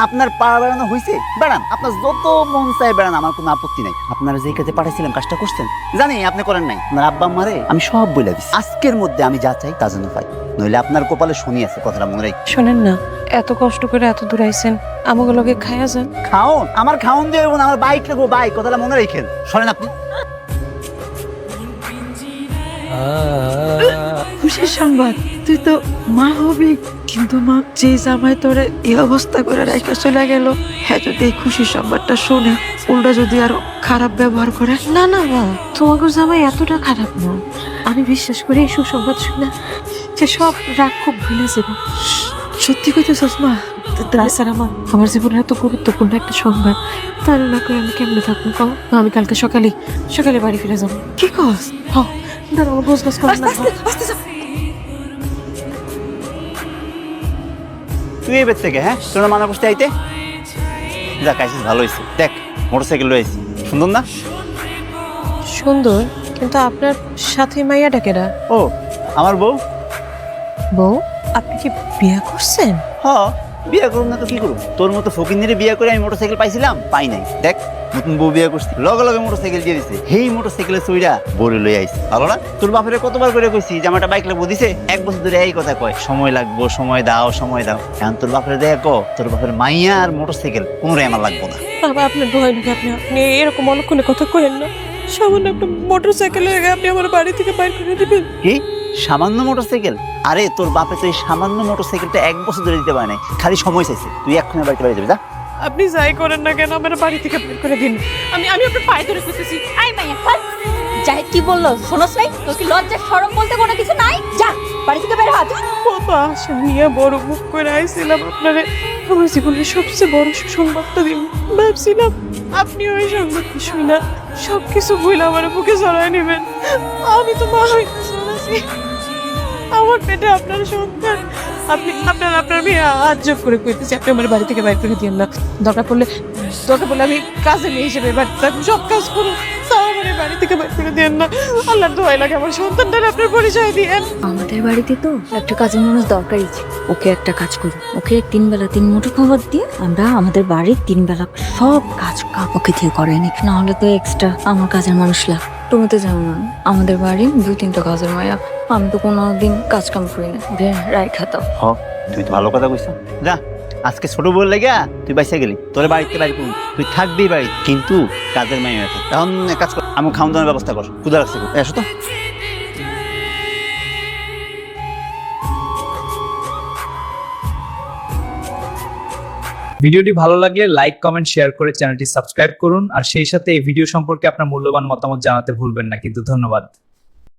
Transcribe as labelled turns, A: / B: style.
A: আপনার পাড়া বেড়ানো হয়েছে, বেড়ান, আপনার যত মন চায় বেড়ান, আমার কোনো আপত্তি নাই। আপনারা যে কাজে পাঠাইছিলাম কাজটা করছেন, জানি আপনি করেন নাই। আপনার আব্বা আম্মারে আমি সব বলে দিচ্ছি, আজকের মধ্যে আমি যা চাই তা যেন পাই, নইলে আপনার কপালে শনি আছে, কথাটা মনে রাখি।
B: শোনেন না, এত কষ্ট করে এত দূর আইছেন, আমাকে লগে খাইয়া যান।
A: খাওন, আমার খাওন দিয়ে আমার বাইক লাগবো, বাইক, কথাটা মনে রাখেন। শোনেন আপনি
B: খুশির সংবাদ, তুই তো মা হবি। কিন্তু মা, যে জামাই তোরে এই অবস্থা করে রাখা চলে গেল, হ্যাঁ যদি এই খুশির সংবাদটা শোনে, উল্টা যদি আরো খারাপ ব্যবহার করে। না না মা, তোমাকে জামাই এতটা খারাপ না। আমি বিশ্বাস করি এই সুসংবাদ শুনে যে সব রাগ খুব ভুলে যাবে। সত্যি কইতেছস মা? তাছাড়া আমার জীবনের এত গুরুত্বপূর্ণ একটা সংবাদ, তার না করে আমি কেমনে থাকবো কও? আমি কালকে সকালে সকালে বাড়ি ফিরে যাবো। কি কস? হ্যাঁ, দাঁড়া, আমার গোছ গাছ করে না।
A: তুই এবার থেকে, হ্যাঁ তোর মানা করতে আইতে যাক, আইসিস ভালো হয়েছে। দেখ মোটরসাইকেল রয়েছে, সুন্দর না?
B: সুন্দর, কিন্তু আপনার সাথে মাইয়াটা কেডা?
A: ও আমার বউ।
B: বউ? আপনি কি বিয়ে করছেন?
A: হ, বিয়ে করুন না তো কি করুন? তোর মতো ফকিন্নিরে বিয়ে করে আমি মোটরসাইকেল পাইছিলাম? পাই নাই। দেখ নতুন বউ বিয়ে করছি, লগে লগে মোটরসাইকেল দিয়ে দিছে। সেই মোটরসাইকেলে চইরা বড়ি লই আইছি, ভালো না? তোর বাপেরে কতবার করে কইছি যে আমার একটা বাইক লাগবো, দিছে? এক বছর ধরে এই কথা কয়, সময় লাগবো, সময় দাও, সময় দাও। এখন তোর বাপেরে দেখো, তোর বাপের মাইয়া আর মোটরসাইকেল কোনোটাই আমার লাগবো না।
B: বাবা, আপনার দোহাই নাকি, আপনি আপনি এরকম অলক্ষণে কথা কইেন না। সামান্য একটা মোটরসাইকেলে আপনি আমার বাড়ি থেকে বাইর করে দিবেন?
A: কি সামান্য মোটরসাইকেল? আরে তোর বাপে তো এই সামান্য মোটরসাইকেলটা এক বছর ধরে দিতে পারে নাই, খালি সময় চাইছে। তুই এক্ষুনি বাড়িতে বাড়ি যাবি, যা।
B: আপনি যাই করেন না কেন, আমার বাড়ি থেকে বের করে দিন। আমি আমি আপনার পায়ে ধরে খুঁজতেছি।
C: আই মাইয়া ফাল, যাই কি বললো শোনস নাই? তোর কি লজ্জা শরম বলতে কোনো কিছু নাই? যা বাড়ি থেকে বের হ।
B: কত আশা নিয়ে বড় মুখ করে আইছিলাম আপনারে আমার জীবনের সবচেয়ে বড় সুসংবাদটা দিন। ভাবছিলাম আপনি ওই সংবাদটা শুনে সবকিছু ভুলে আমার বুকে জড়ায় নেবেন। আমি তো মা হইতে চলেছি, আমার পেটে আপনার সন্তান। আপনি আপনার মেয়ে আজব করে কইতেছি, আপনি আমার বাড়ি থেকে বাইর করে দিয়েন না। দরকার পড়লে আমি কাজে মেয়ে হিসেবে বাড়িতে থাকবো, সব কাজ করুন, তাও আমার এই বাড়ি থেকে বাইর করে দিয়েন না। আল্লাহর দোহাই লাগে, আমার সন্তানটার আপনার পরিচয় দিয়েন।
D: আমাদের বাড়িতে তো একটা কাজের মানুষ দরকারই ছিল। ওকে একটা কাজ করি, ওকে 3 বেলা 3 মুঠো খাবার দিয়ে আমরা আমাদের বাড়ির 3 বেলা সব কাজ ওকে দিয়ে করে নি। না হলে তো এক্সট্রা আমার কাজের মানুষ লাগ। তুমি তো জানো না, আমাদের বাড়ির 2-3টা কাজের মায়া। আমি তো কোনোদিন কাজ কাম করি না, রায় খাতাও।
A: হ, তুই তো ভালো কথা কইছ। যা, আজকে ছোট বউ লেগা তুই বাইসা গেলি, তোর বাড়িতে বাইরে করুন, তুই থাকবি বাড়ি, কিন্তু কাজের মাই থাক। এখন এক কাজ কর, আমি খাওয়ান দাওয়ার ব্যবস্থা কর, ক্ষুধা লাগছে খুব। এসো তো।
E: ভিডিওটি ভালো লাগলে লাইক, কমেন্ট, শেয়ার করে চ্যানেলটি সাবস্ক্রাইব করুন। আর সেই সাথে এই ভিডিও সম্পর্কে আপনার মূল্যবান মতামত জানাতে ভুলবেন না। কিন্তু ধন্যবাদ।